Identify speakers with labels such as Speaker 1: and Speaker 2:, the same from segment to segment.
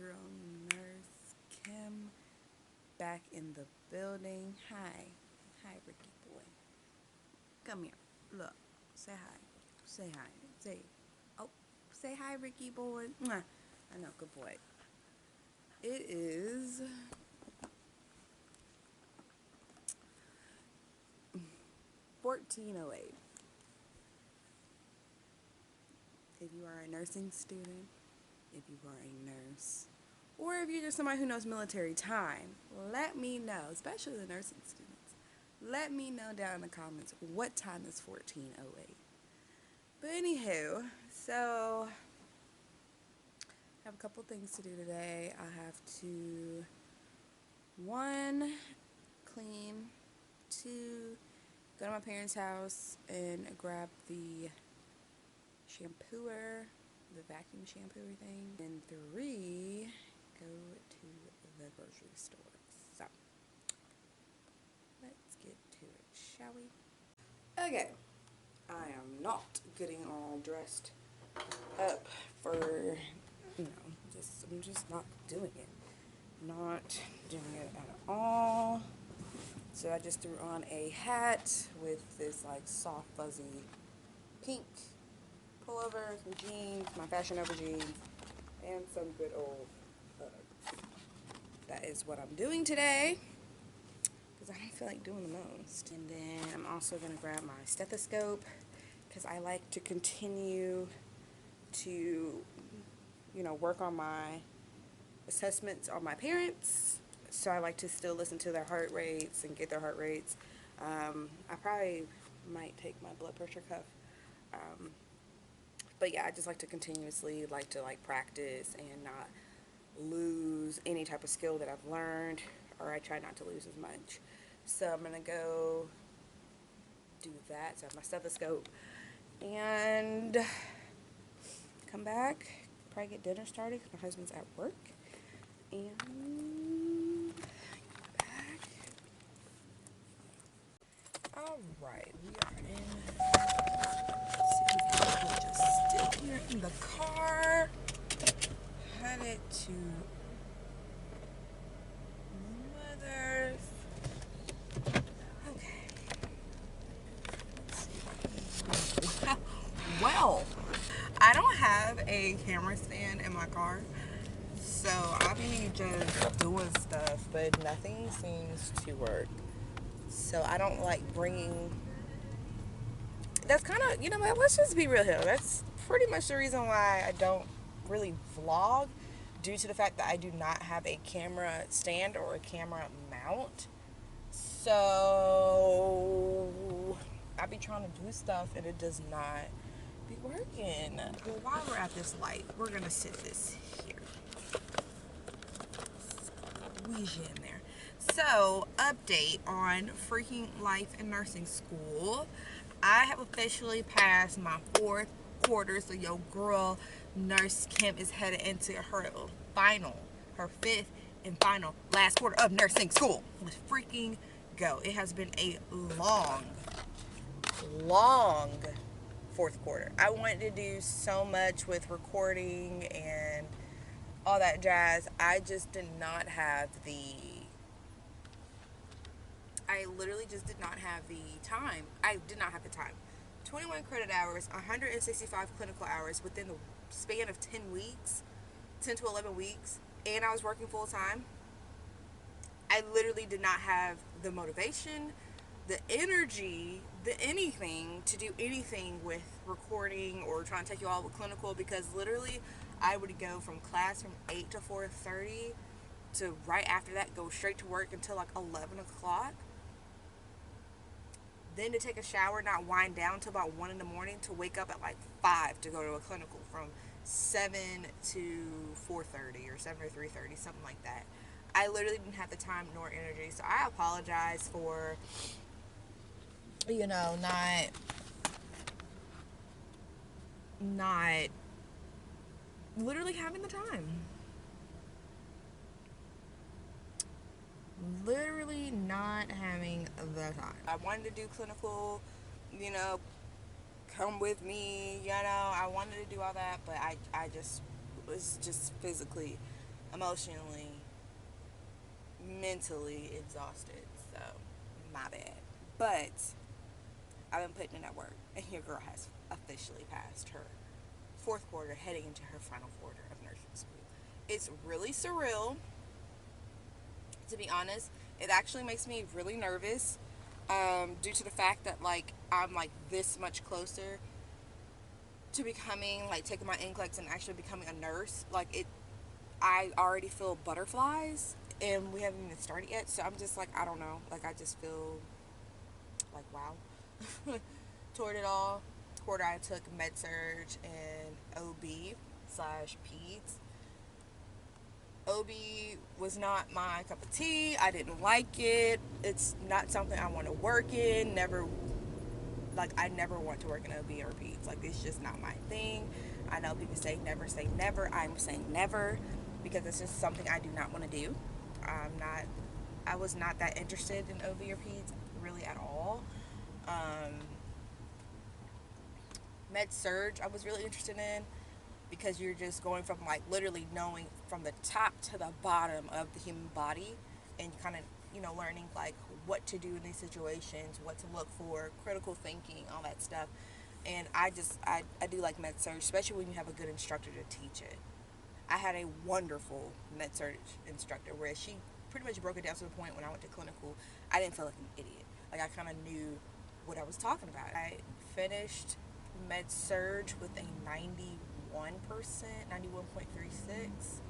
Speaker 1: girl, Nurse Kim, back in the building. Hi. Hi, Ricky boy. Come here. Look. Say hi. Say hi. Oh, say hi, Ricky boy. Mwah. I know, good boy. It is 14:08. If you are a nursing student, if you are a nurse, or if you're just somebody who knows military time, let me know, especially the nursing students. Let me know down in the comments what time is 14:08. But anywho, so I have a couple things to do today. I have to, one, clean, two, go to my parents' house and grab the shampooer, the vacuum shampooer thing, and three, go to the grocery store. So let's get to it, shall we? Okay, I am not getting all dressed up for, I'm just not doing it. Not doing it at all. So I just threw on a hat with this like soft fuzzy pink pullover, some jeans, my Fashion Over jeans, and some good old Uggs. That is what I'm doing today because I don't feel like doing the most. And then I'm also going to grab my stethoscope because I like to continue to, work on my assessments on my parents. So I like to still listen to their heart rates and get their heart rates. I probably might take my blood pressure cuff. But yeah, I just like to continuously practice and not lose any type of skill that I've learned, or I try not to lose as much. So I'm gonna go do that. So I have my stethoscope and come back, probably get dinner started because my husband's at work. And back. All right, we are in. We're just still here in the car, headed to mother's. Okay. Well, I don't have a camera stand in my car, so I'll be just doing stuff, but nothing seems to work. So I don't like bringing. That's kind of, let's just be real here. That's pretty much the reason why I don't really vlog, due to the fact that I do not have a camera stand or a camera mount. So I be trying to do stuff and it does not be working. Well, while we're at this light, we're gonna sit this here. Squeeze you in there. So, update on freaking life in nursing school. I have officially passed my 4th quarter, so your girl, Nurse Kim, is headed into her 5th and final last quarter of nursing school. Let's freaking go. It has been a long 4th quarter. I wanted to do so much with recording and all that jazz. I just did not have I literally just did not have the time. I did not have the time. 21 credit hours, 165 clinical hours within the span of 10 weeks, 10 to 11 weeks, and I was working full time. I literally did not have the motivation, the energy, the anything to do anything with recording or trying to take you all with clinical, because literally I would go from class from 8 to 4:30 to right after that go straight to work until like 11 o'clock. Then to take a shower, not wind down till about 1 in the morning, to wake up at like 5 to go to a clinical from 7 to 4:30 or 7 or 3:30, something like that. I literally didn't have the time nor energy. So I apologize for, not literally having the time. Literally not having the time. I wanted to do clinical, come with me, I wanted to do all that, but I just was just physically emotionally, mentally exhausted. So, my bad. But I've been putting in that work, and your girl has officially passed her fourth quarter, heading into her final quarter of nursing school. It's really surreal, to be honest. It actually makes me really nervous, due to the fact that like I'm like this much closer to becoming, like, taking my NCLEX and actually becoming a nurse. Like, I already feel butterflies, and we haven't even started yet. So I'm just like, I don't know. Like, I just feel like, wow. Toward it all. Quarter I took med surg and OB slash peds. OB was not my cup of tea. I didn't like it. It's not something I want to work in. I never want to work in OB or peds. Like, it's just not my thing. I know people say never. I'm saying never, because it's just something I do not want to do. I was not that interested in OB or peds really at all. Med surg I was really interested in, because you're just going from like literally knowing from the top to the bottom of the human body, and kind of, learning like what to do in these situations, what to look for, critical thinking, all that stuff. And I do like med surg, especially when you have a good instructor to teach it. I had a wonderful med surg instructor where she pretty much broke it down to the point when I went to clinical, I didn't feel like an idiot. Like, I kind of knew what I was talking about. I finished med surg with a 91%, 91.36,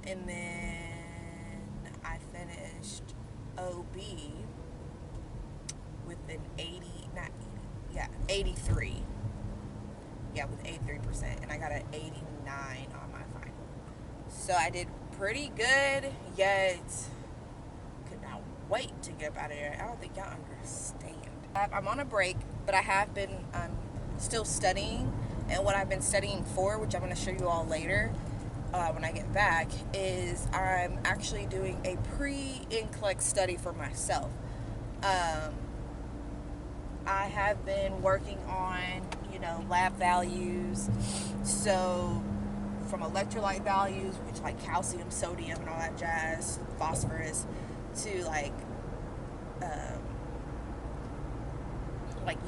Speaker 1: and then I finished OB with an 83. Yeah, with 83%, and I got an 89 on my final. So I did pretty good, yet could not wait to get up out of there. I don't think y'all understand. I'm on a break, but I have been still studying, and what I've been studying for, which I'm going to show you all later when I get back, is I'm actually doing a pre-NCLEX study for myself. I have been working on, lab values, so from electrolyte values, which like calcium, sodium, and all that jazz, phosphorus, to like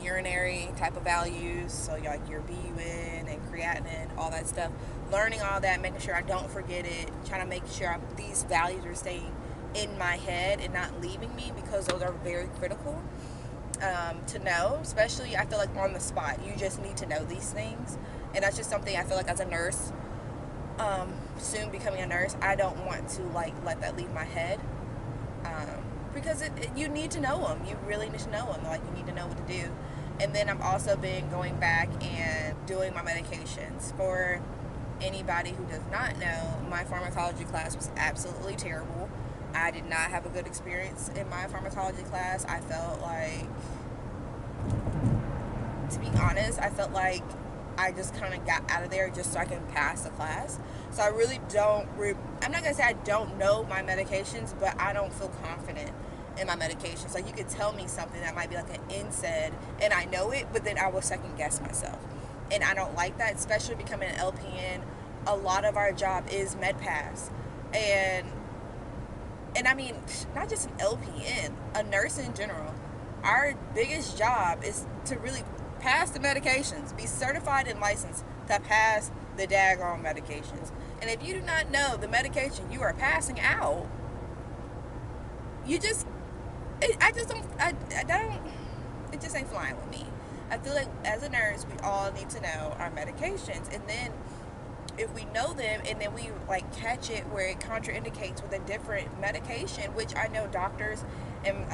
Speaker 1: urinary type of values, so like your BUN and creatinine, all that stuff. Learning all that, making sure I don't forget it, trying to make sure these values are staying in my head and not leaving me, because those are very critical to know, especially I feel like on the spot. You just need to know these things, and that's just something I feel like as a nurse, soon becoming a nurse, I don't want to like let that leave my head, because you need to know them. You really need to know them. Like, you need to know what to do. And then I've also been going back and doing my medications. For anybody who does not know, my pharmacology class was absolutely terrible. I did not have a good experience in my pharmacology class. I felt like, to be honest, I felt like I just kind of got out of there just so I can pass the class. So I really I'm not going to say I don't know my medications, but I don't feel confident in my medications. Like, you could tell me something that might be like an NSAID, and I know it, but then I will second guess myself. And I don't like that, especially becoming an LPN. A lot of our job is med pass. And I mean, not just an LPN, a nurse in general. Our biggest job is to really pass the medications, be certified and licensed to pass the daggone medications. And if you do not know the medication you are passing out, it just ain't flying with me. I feel like as a nurse, we all need to know our medications, and then if we know them and then we like catch it where it contraindicates with a different medication, which I know doctors and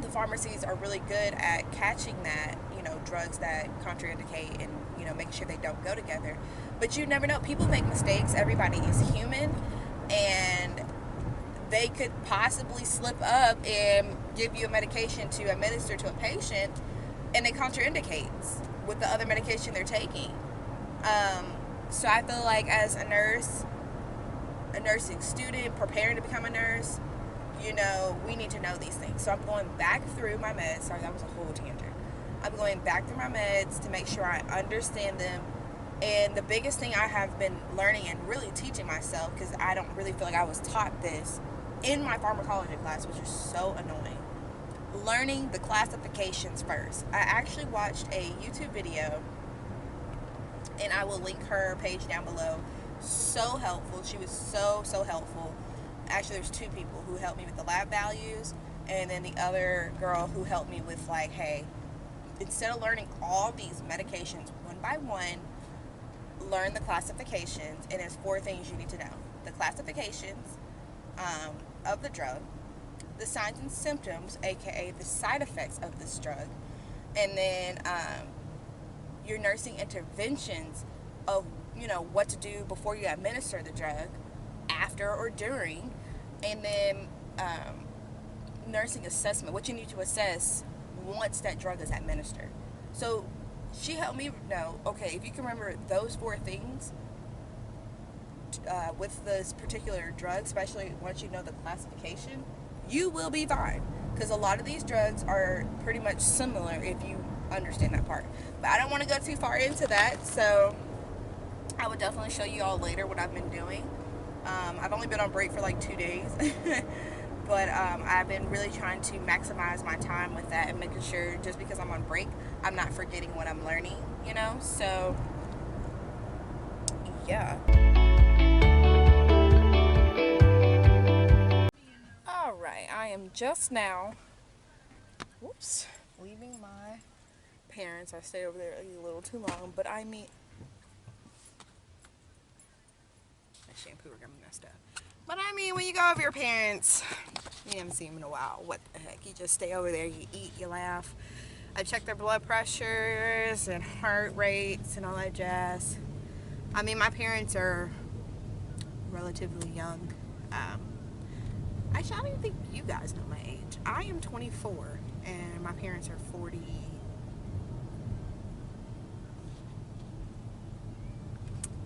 Speaker 1: the pharmacies are really good at catching that, drugs that contraindicate, and making sure they don't go together. But you never know. People make mistakes. Everybody is human, and they could possibly slip up and give you a medication to administer to a patient, and it contraindicates with the other medication they're taking. So I feel like as a nurse, a nursing student preparing to become a nurse, we need to know these things. So I'm going back through my meds. Sorry, that was a whole tangent. I'm going back through my meds to make sure I understand them
Speaker 2: And the biggest thing I have been learning and really teaching myself, because I don't really feel like I was taught this in my pharmacology class, which is so annoying, learning the classifications first. I actually watched a YouTube video, and I will link her page down below. So helpful. She was so helpful. Actually, there's two people who helped me with the lab values, and then the other girl who helped me with, like, hey, instead of learning all these medications one by one, learn the classifications. And there's 4 things you need to know: the classifications of the drug, the signs and symptoms, aka the side effects of this drug, and then your nursing interventions of, you know, what to do before you administer the drug, after or during, and then nursing assessment, what you need to assess once that drug is administered. So she helped me know, okay, if you can remember those 4 things with this particular drug, especially once you know the classification, you will be fine. Because a lot of these drugs are pretty much similar if you understand that part. But I don't want to go too far into that, so I would definitely show you all later what I've been doing. I've only been on break for like 2 days. But I've been really trying to maximize my time with that and making sure, just because I'm on break, I'm not forgetting what I'm learning, you know? So, yeah. Alright, I am just now, leaving my parents. I stayed over there a little too long, but I mean, my shampoo are gonna be messed up. But I mean, when you go over your parents, you haven't seen them in a while. What the heck? You just stay over there, you eat, you laugh. I check their blood pressures and heart rates and all that jazz. I mean, my parents are relatively young. Actually, I don't even think you guys know my age. I am 24, and my parents are 40.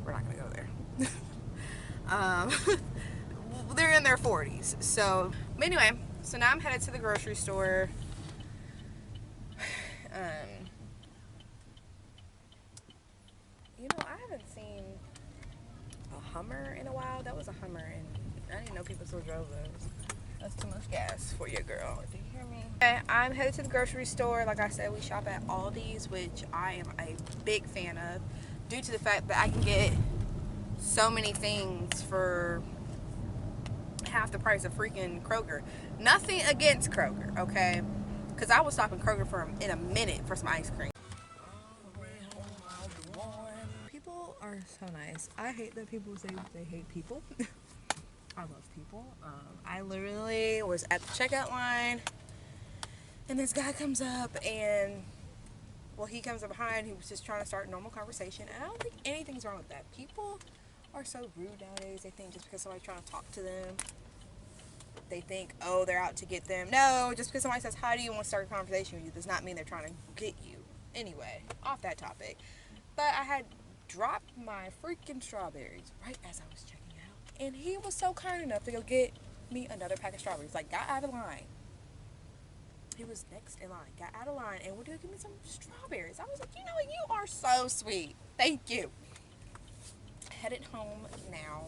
Speaker 2: We're not gonna go there. They're in their 40s. So, but anyway, so now I'm headed to the grocery store. You know, I haven't seen a Hummer in a while. That was a Hummer, and I didn't know people still drove those. That's too much gas for you, girl. Do you hear me? Okay, I'm headed to the grocery store. Like I said, we shop at Aldi's, which I am a big fan of, due to the fact that I can get so many things for half the price of freaking Kroger. Nothing against Kroger, okay? Because I was stopping Kroger in a minute for some ice cream. People are so nice. I hate that people say they hate people. I love people. I literally was at the checkout line, and this guy comes up, and, well, he comes up behind. He was just trying to start a normal conversation, and I don't think anything's wrong with that. People are so rude nowadays. They think just because somebody's trying to talk to them, they think, oh, they're out to get them. No, just because somebody says, hi, do you want to start a conversation with you, does not mean they're trying to get you. Anyway, off that topic. But I had dropped my freaking strawberries right as I was checking out, and he was so kind enough to go get me another pack of strawberries. Like, got out of line. He was next in line, got out of line, and would you give me some strawberries? I was like, you know what, you are so sweet. Thank you. Headed home now.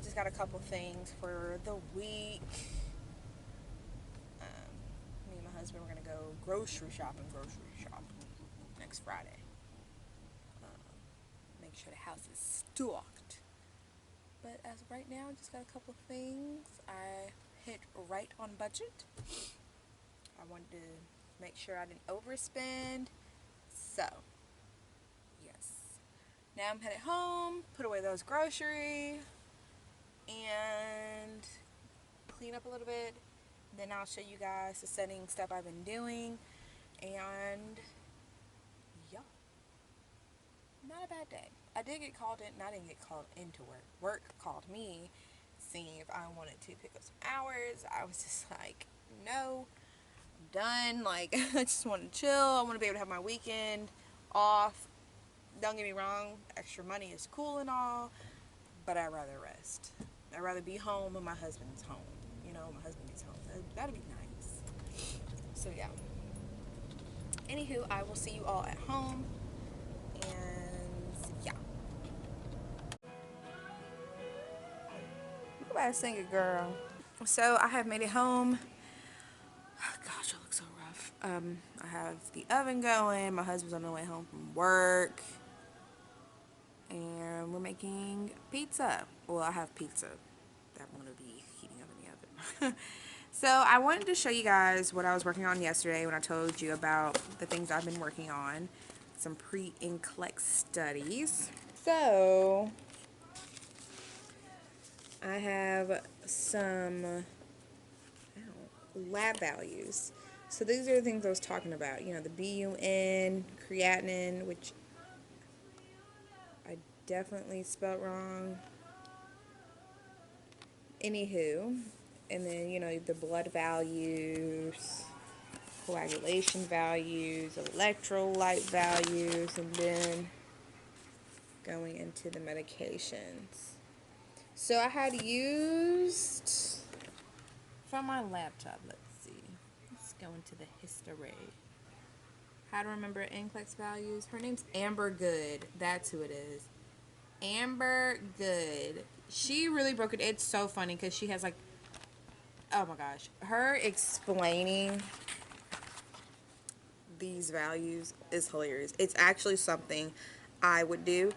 Speaker 2: Just got a couple things for the week. Me and my husband, we're gonna go grocery shopping next Friday. Make sure the house is stocked. But as of right now, I just got a couple things. I hit right on budget. I wanted to make sure I didn't overspend. So, yes. Now I'm headed home, put away those groceries, and clean up a little bit. Then I'll show you guys the setting stuff I've been doing. And yeah, not a bad day. I did get called in, and I didn't get called into work. Work called me, seeing if I wanted to pick up some hours. I was just like, no, I'm done. Like, I just want to chill. I want to be able to have my weekend off. Don't get me wrong, extra money is cool and all, but I'd rather rest. I'd rather be home when my husband's home. You know, my husband is home. That'd be nice. So yeah. Anywho, I will see you all at home, and ahead and sing it, girl. So I have made it home. Gosh, it looks so rough. I have the oven going. My husband's on the way home from work. And we're making pizza. Well, I have pizza that I'm going to be heating up in the oven. So I wanted to show you guys what I was working on yesterday when I told you about the things I've been working on. Some pre-NCLEX studies. So I have some lab values. So these are the things I was talking about. You know, the BUN, creatinine, which I definitely spelled wrong. Anywho, and then, you know, the blood values, coagulation values, electrolyte values, and then going into the medications. So I had used, from my laptop, let's see. Let's go into the history. How to remember NCLEX values. Her name's Amber Good. That's who it is. Amber Good. She really broke it. It's so funny because she has like, oh my gosh, her explaining these values is hilarious. It's actually something I would do,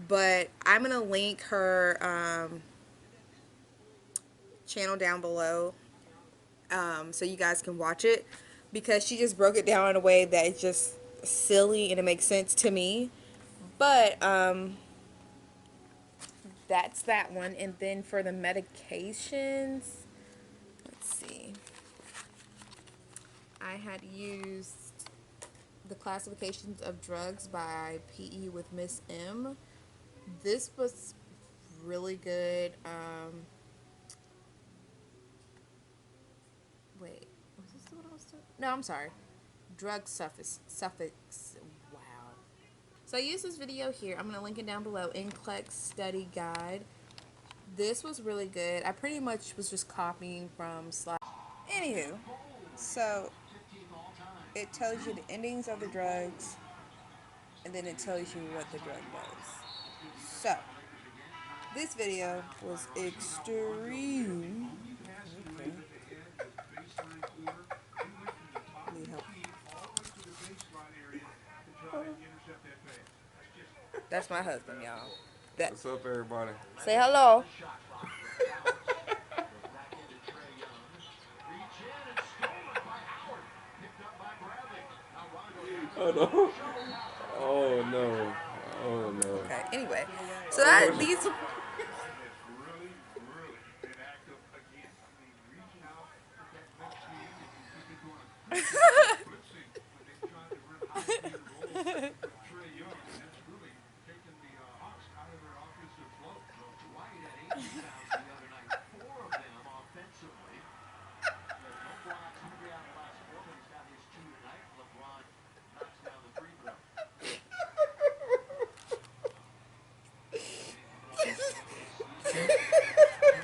Speaker 2: but I'm gonna link her channel down below so you guys can watch it, because she just broke it down in a way that it's just silly and it makes sense to me. But that's that one. And then for the medications, let's see, I had used the classifications of drugs by PE with Miss M. This was really good. Wait, was this the one I was talking? No, I'm sorry. Drug suffix. Wow. So I used this video here. I'm going to link it down below. NCLEX study guide. This was really good. I pretty much was just copying from slide. Anywho, so it tells you the endings of the drugs, and then it tells you what the drug does. So this video was extreme. Okay. Need help. That's my husband, y'all.
Speaker 3: What's up, everybody?
Speaker 2: Say hello.
Speaker 3: Oh no! Oh no! Oh no!
Speaker 2: Okay. Anyway, so that these.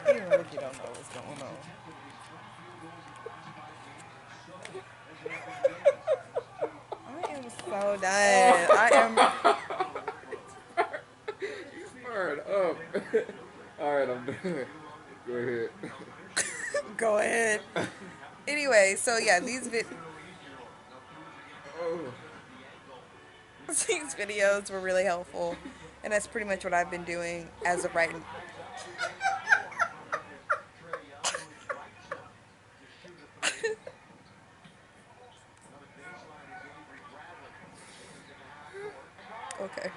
Speaker 2: You really don't know what's going on. I am so done. I am.
Speaker 3: Fired up. All right, I'm done. Go ahead.
Speaker 2: Go ahead. Anyway, so yeah,
Speaker 3: Oh.
Speaker 2: these videos were really helpful, and that's pretty much what I've been doing as of right now. Okay.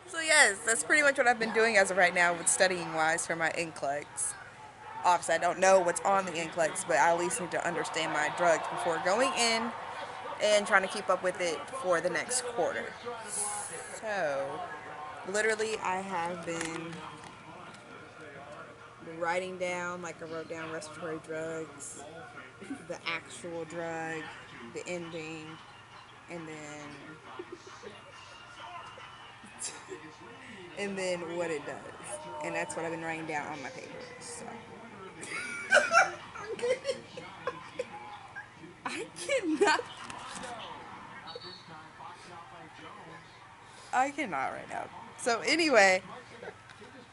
Speaker 2: So yes, that's pretty much what I've been doing as of right now with studying wise for my NCLEX. Obviously, I don't know what's on the NCLEX, but I at least need to understand my drugs before going in and trying to keep up with it for the next quarter. So, literally, I have been writing down, like I wrote down respiratory drugs, the actual drug, the ending, and then what it does. And that's what I've been writing down on my papers. So. I cannot. I cannot right now. So anyway,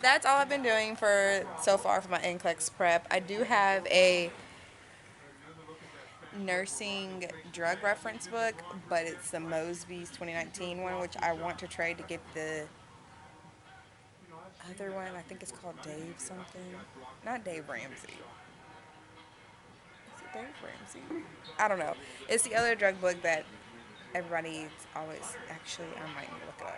Speaker 2: that's all I've been doing for so far for my NCLEX prep. I do have a nursing drug reference book, but it's the Mosby's 2019 one, which I want to trade to get the other one. I think it's called Dave something. Not Dave Ramsey. Is it Dave Ramsey? I don't know. It's the other drug book that everybody's always. Actually, I might need to look it up.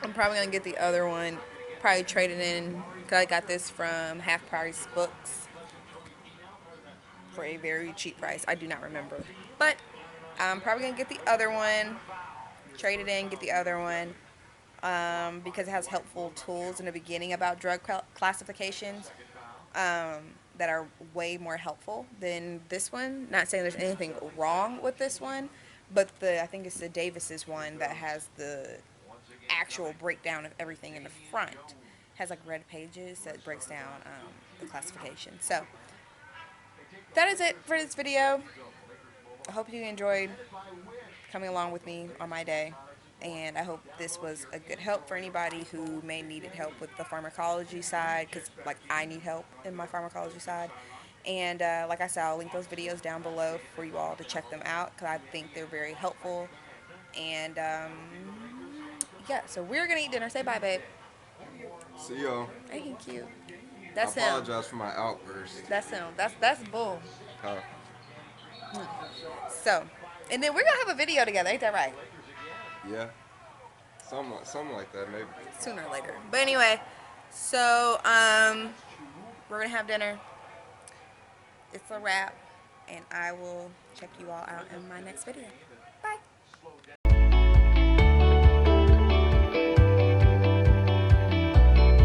Speaker 2: I'm probably gonna get the other one. Probably trade it in because I got this from Half Price Books for a very cheap price. I do not remember, but I'm probably gonna get the other one. Trade it in, get the other one. Because it has helpful tools in the beginning about drug classifications that are way more helpful than this one. Not saying there's anything wrong with this one, but I think it's the Davis's one that has the actual breakdown of everything in the front. It has like red pages that breaks down the classification. So that is it for this video. I hope you enjoyed coming along with me on my day. And I hope this was a good help for anybody who may needed help with the pharmacology side, because like I need help in my pharmacology side. And like I said, I'll link those videos down below for you all to check them out because I think they're very helpful. And yeah, so we're gonna eat dinner. Say bye, babe.
Speaker 3: See y'all.
Speaker 2: Thank you.
Speaker 3: I
Speaker 2: That's him.
Speaker 3: apologize for my outburst.
Speaker 2: That's him. That's bull.
Speaker 3: Huh?
Speaker 2: So, and then we're gonna have a video together. Ain't that right?
Speaker 3: Yeah. Something like that, maybe.
Speaker 2: Sooner or later. But anyway, so we're gonna have dinner. It's a wrap, and I will check you all out in my next video.